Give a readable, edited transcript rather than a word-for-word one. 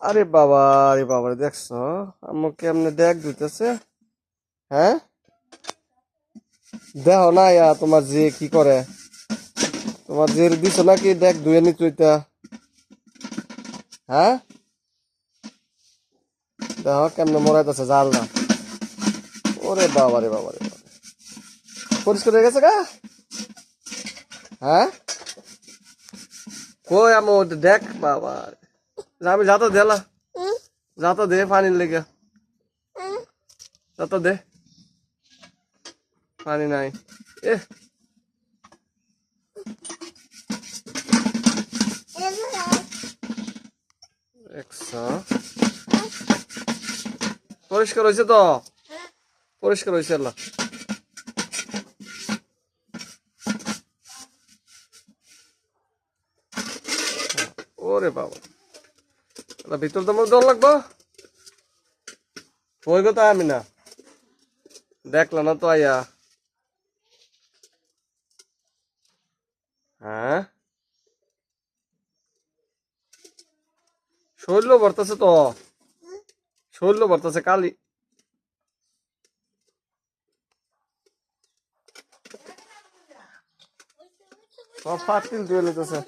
আরে বাবা দেখছো আমাকে কেমনে দেখ দিতেছে। হ্যাঁ, দেখো না তোমার যে কি করে, তোমার যে দিছ নাকি দেখ ধুয়ে নি তুইটা। হ্যাঁ, দেখো কেমনে মরাইতেছে জাল না। ওরে বাবা রে বাবা রে বাবা। পরিষ্কার হয়ে গেছে গা। হ্যাঁ, কই আমার দেখ বাবা, আমি যাতো দেলা, যাতো দে পানির লেগে, যাতো দে, পানি নাই। এ একশো পরিষ্কার হয়েছে তো, পরিষ্কার হয়েছে আল্লাহ। ওরে বাবা, ভিতর তোমার দল লাগবো। ওই কথা আমি না দেখলাম না তো আইয়া। হ্যাঁ, শরীর ভরতেছে তো, শরীর ভরতেছে কালি। সব ফাটিল ধুয়ে নিতেছে।